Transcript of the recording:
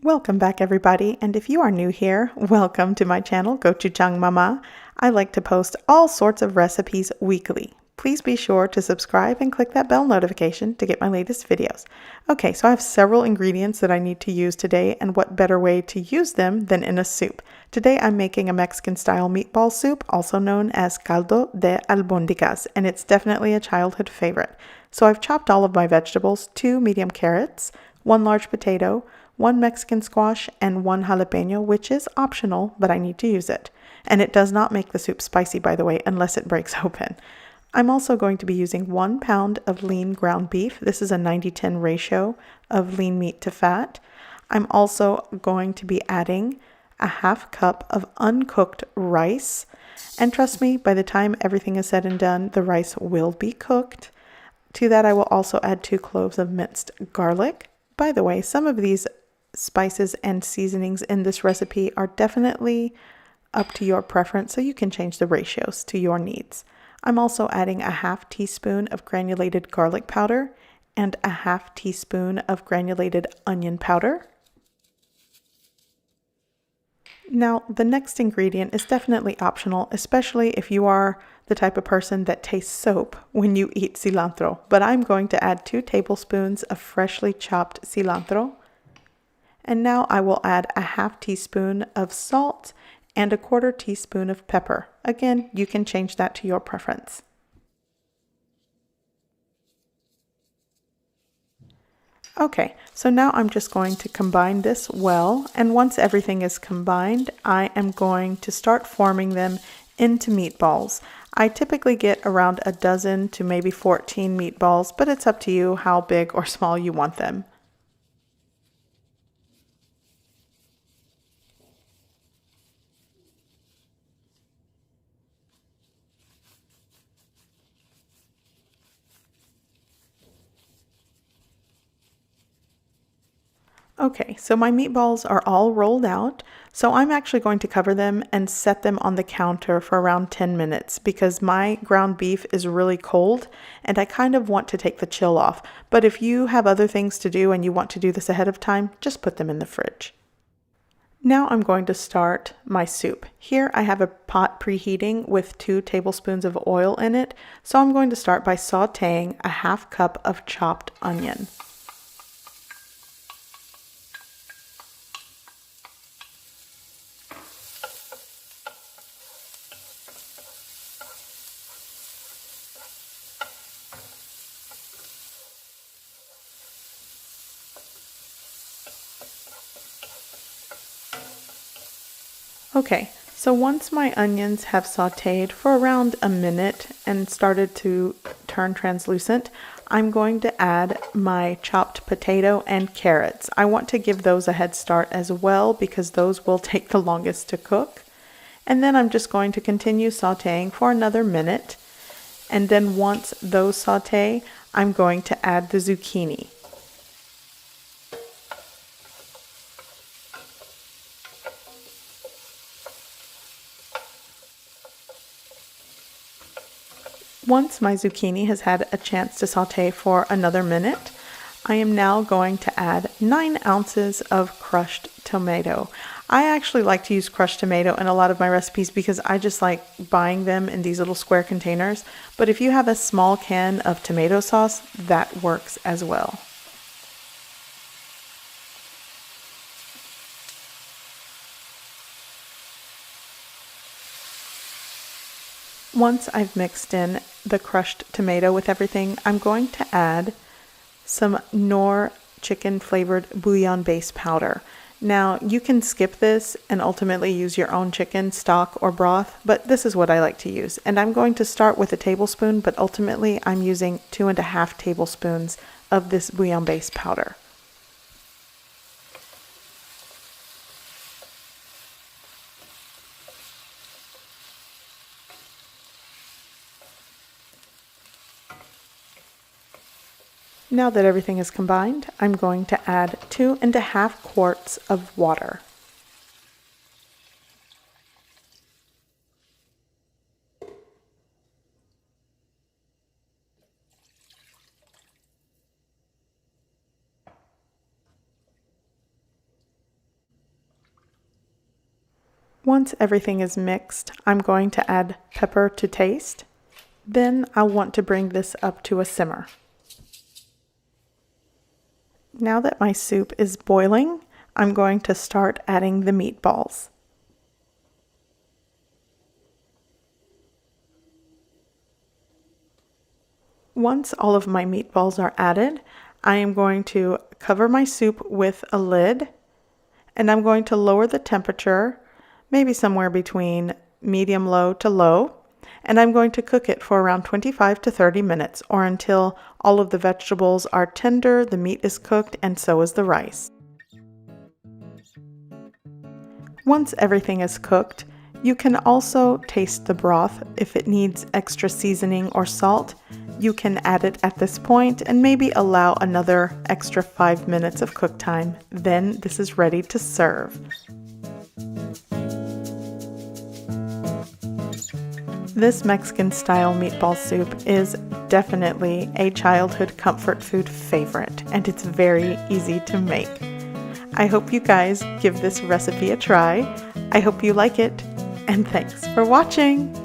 Welcome back everybody, and if you are new here, welcome to my channel, Gochujang Mama. I like to post all sorts of recipes weekly. Please be sure to subscribe and click that bell notification to get my latest videos. Okay, so I have several ingredients that I need to use today, and what better way to use them than in a soup. Today I'm making a Mexican style meatball soup, also known as caldo de albóndigas, and it's definitely a childhood favorite. So I've chopped all of my vegetables, 2 medium carrots, 1 large potato, 1 Mexican squash, and 1 jalapeno, which is optional, but I need to use it. And it does not make the soup spicy, by the way, unless it breaks open. I'm also going to be using 1 pound of lean ground beef. This is a 90-10 ratio of lean meat to fat. I'm also going to be adding a ½ cup of uncooked rice. And trust me, by the time everything is said and done, the rice will be cooked. To that, I will also add 2 cloves of minced garlic. By the way, some of these spices and seasonings in this recipe are definitely up to your preference, so you can change the ratios to your needs. I'm also adding a ½ teaspoon of granulated garlic powder and a ½ teaspoon of granulated onion powder. Now, the next ingredient is definitely optional, especially if you are the type of person that tastes soap when you eat cilantro. But I'm going to add 2 tablespoons of freshly chopped cilantro. And now I will add a ½ teaspoon of salt and a ¼ teaspoon of pepper. Again, you can change that to your preference. Okay, so now I'm just going to combine this well, and once everything is combined, I am going to start forming them into meatballs. I typically get around a dozen to maybe 14 meatballs, but it's up to you how big or small you want them. Okay, so my meatballs are all rolled out, so I'm actually going to cover them and set them on the counter for around 10 minutes because my ground beef is really cold and I kind of want to take the chill off. But if you have other things to do and you want to do this ahead of time, just put them in the fridge. Now I'm going to start my soup. Here I have a pot preheating with 2 tablespoons of oil in it, so I'm going to start by sauteing a ½ cup of chopped onion. Okay, so once my onions have sauteed for around a minute and started to turn translucent, I'm going to add my chopped potato and carrots. I want to give those a head start as well because those will take the longest to cook. And then I'm just going to continue sauteing for another minute. And then once those saute, I'm going to add the zucchini. Once my zucchini has had a chance to saute for another minute, I am now going to add 9 ounces of crushed tomato. I actually like to use crushed tomato in a lot of my recipes because I just like buying them in these little square containers. But if you have a small can of tomato sauce, that works as well. Once I've mixed in the crushed tomato with everything, I'm going to add some Knorr chicken flavored bouillon base powder. Now you can skip this and ultimately use your own chicken stock or broth, but this is what I like to use. And I'm going to start with a tablespoon, but ultimately I'm using 2½ tablespoons of this bouillon base powder. Now that everything is combined, I'm going to add 2½ quarts of water. Once everything is mixed, I'm going to add pepper to taste. Then I'll want to bring this up to a simmer. Now that my soup is boiling, I'm going to start adding the meatballs. Once all of my meatballs are added, I am going to cover my soup with a lid, and I'm going to lower the temperature, maybe somewhere between medium low to low, and I'm going to cook it for around 25 to 30 minutes or until all of the vegetables are tender, the meat is cooked, and so is the rice. Once everything is cooked, you can also taste the broth. If it needs extra seasoning or salt, you can add it at this point and maybe allow another extra 5 minutes of cook time. Then this is ready to serve. This Mexican-style meatball soup is definitely a childhood comfort food favorite, and it's very easy to make. I hope you guys give this recipe a try. I hope you like it, and thanks for watching!